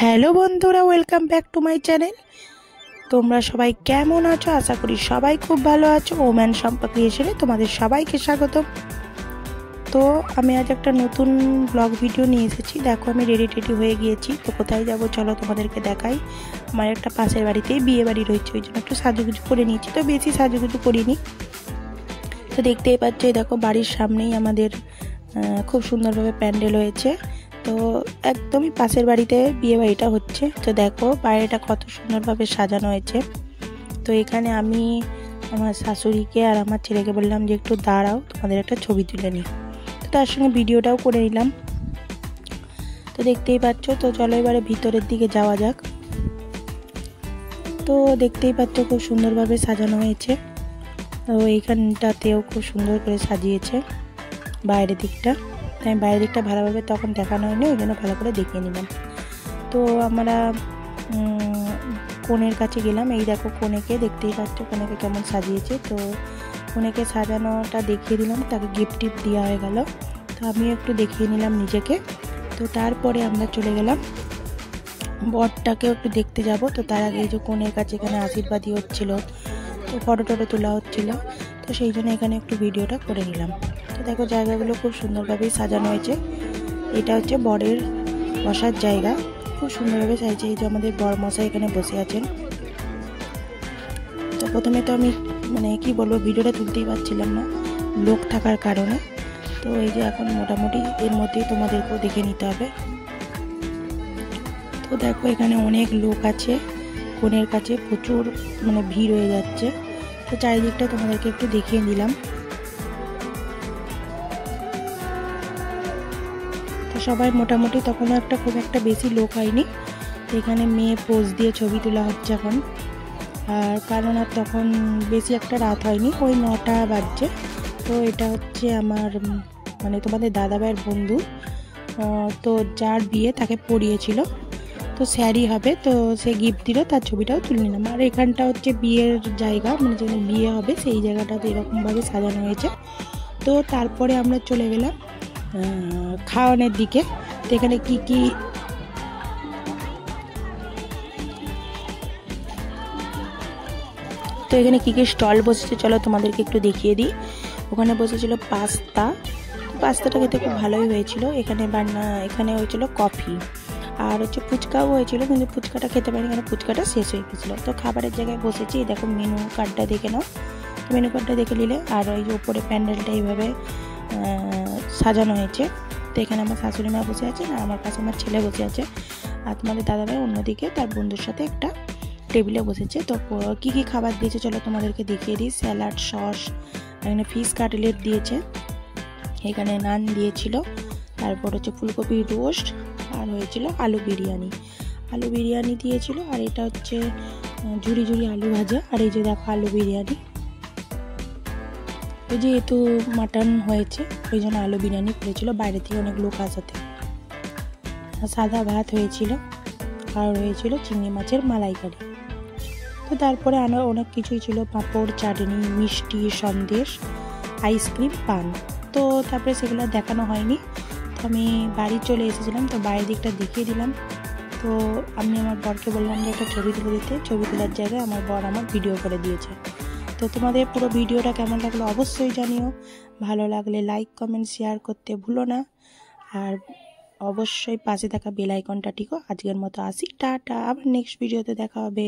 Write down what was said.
Hello বন্ধুরা, welcome back to my channel. তোমরা সবাই কেমন আছো? আশা করি সবাই খুব ভালো আছো। ওম্যান শম্পা ক্রিয়েশনে তোমাদের সবাইকে স্বাগত। তো আমি আজ একটা নতুন ব্লগ ভিডিও নিয়ে এসেছি। দেখো আমি রেডি হয়ে গিয়েছি। তো কোথায় যাব চলো তোমাদেরকে দেখাই। আমার একটা পাশের বাড়িতেই বিয়ে বাড়ি রয়েছে, ওই জন্য একটু সাজুগুজু করে নিয়েছি। তো বেশি সাজুগুজু করিনি। তো দেখতেই পাচ্ছ, দেখো বাড়ির সামনেই আমাদের খুব সুন্দরভাবে প্যান্ডেল হয়েছে। তো একদমই পাশের বাড়িতে বিয়ে বাড়িটা হচ্ছে। তো দেখো বাইরেটা কত সুন্দরভাবে সাজানো হয়েছে। তো এখানে আমি আমার শাশুড়িকে আর আমার ছেলেকে বললাম যে একটু দাঁড়াও, তোমাদের একটা ছবি তুলে নিই। তো তার সঙ্গে ভিডিওটাও করে নিলাম। তো দেখতেই পাচ্ছ। তো চলো এবারে ভিতরের দিকে যাওয়া যাক। তো দেখতেই পাচ্ছ খুব সুন্দরভাবে সাজানো হয়েছে। তো এইখানটাতেও খুব সুন্দর করে সাজিয়েছে বাইরের দিকটা। তাই বাইরের দিকটা ভালোভাবে তখন দেখানো হয়নি, ওই জন্য ভালো করে দেখিয়ে নিলাম। তো আমরা কনের কাছে গেলাম। এই দেখো কনেকে, দেখতেই পাচ্ছ কনেকে কেমন সাজিয়েছে। তো কনেকে সাজানোটা দেখিয়ে দিলাম, তাকে গিফট টিফট দেওয়া হয়ে গেল। তো আমিও একটু দেখিয়ে নিলাম নিজেকে। তো তারপরে আমরা চলে গেলাম বরটাকেও একটু দেখতে যাব। তো তার আগে এই যে কনের কাছে এখানে আশীর্বাদী হচ্ছিল, তো ফটো টটো তোলা হচ্ছিল। তো সেই জন্য এখানে একটু ভিডিওটা করে নিলাম। তো দেখো জায়গাগুলো খুব সুন্দরভাবেই সাজানো হয়েছে। এটা হচ্ছে বরের বসার জায়গা, খুব সুন্দরভাবে সাজিয়েছে। এই যে আমাদের বর মশাই এখানে বসে আছেন। তো প্রথমে তো আমি কি বলবো, ভিডিওটা তুলতেই পারছিলাম না লোক থাকার কারণে। তো এই যে এখন মোটামুটি এর মধ্যেই তোমাদেরকেও দেখে নিতে হবে। তো দেখো এখানে অনেক লোক আছে, কনের কাছে প্রচুর ভিড় হয়ে যাচ্ছে। তো চারিদিকটা তোমাদেরকে একটু দেখিয়ে দিলাম। তো সবাই মোটামুটি তখন খুব একটা বেশি লোক হয়নি। তো এখানে মেয়ে পোজ দিয়ে ছবি তোলা হচ্ছে এখন। আর কারণ আর তখন বেশি একটা রাত হয়নি, ওই 9টা বাজছে। তো এটা হচ্ছে আমার তোমাদের দাদাভাইয়ের বন্ধু। তো যার বিয়ে তাকে পড়িয়েছিল, তো স্যারই হবে। তো সে গিফট দিল, তার ছবিটাও তুলে নিলাম। আর এখানটা হচ্ছে বিয়ের জায়গা, যেখানে বিয়ে হবে সেই জায়গাটাতে এরকমভাবে সাজানো হয়েছে। তো তারপরে আমরা চলে গেলাম খাওয়ানোর দিকে। তো এখানে কি স্টল বসেছে চলো তোমাদেরকে একটু দেখিয়ে দিই। ওখানে বসেছিল পাস্তা। পাস্তাটা খেতে খুব ভালোই হয়েছিল। এখানে হয়েছিল কফি, আর হচ্ছে ফুচকাও হয়েছিল, কিন্তু ফুচকাটা খেতে পারিনি কারণ ফুচকাটা শেষ হয়ে গেছিলো। তো খাবারের জায়গায় বসেছি, দেখো মেনু কার্ডটা দেখে নাও। মেনু কার্ডটা দেখে নিলে। আর ওই যে উপরে প্যান্ডেলটা এইভাবে সাজানো হয়েছে। তো এখানে আমার শাশুড়ি মা বসে আছেন, আর আমার কাছে আমার ছেলে বসে আছে। আর তোমাদের দাদাভাই অন্যদিকে তার বন্ধুর সাথে একটা টেবিলে বসেছে। তো কী কী খাবার দিয়েছে চলো তোমাদেরকে দেখিয়ে দিই। স্যালাড, সস, এখানে ফিশ কাটলেট দিয়েছে, এখানে নান দিয়েছিল, তারপর হচ্ছে ফুলকপির রোস্ট, আর হয়েছিল আলু বিরিয়ানি দিয়েছিল। আর এটা হচ্ছে ঝুড়ি আলু ভাজা। আর এই যে দেখো আলু বিরিয়ানি, ওই যেহেতু মাটন হয়েছে ওই জন্য আলু বিরিয়ানি করেছিল, বাইরে থেকে অনেক লোক আসাতে। সাদা ভাত হয়েছিল, আর হয়েছিল চিংড়ি মাছের মালাইকারি। তো তারপরে আরও অনেক কিছুই ছিল, পাঁপড়, চাটনি, মিষ্টি, সন্দেশ, আইসক্রিম, পান। তো তারপরে সেগুলো দেখানো হয়নি। তো আমি বাড়ি চলে এসেছিলাম, তো বাইরের দিকটা দেখিয়ে দিলাম। তো আমি আমার বরকে বললাম যে একটা ছবি তুলে দিতে। ছবি তোলার জায়গায় আমার বর আমার ভিডিও করে দিয়েছে। তো তোমাদের পুরো ভিডিওটা কেমন লাগলো অবশ্যই জানিও। ভালো লাগলে লাইক, কমেন্ট, শেয়ার করতে ভুলো না। আর অবশ্যই পাশে থাকা বেল আইকনটা টিপো। আজকের মতো আসি, টাটা। আবার নেক্সট ভিডিওতে দেখা হবে।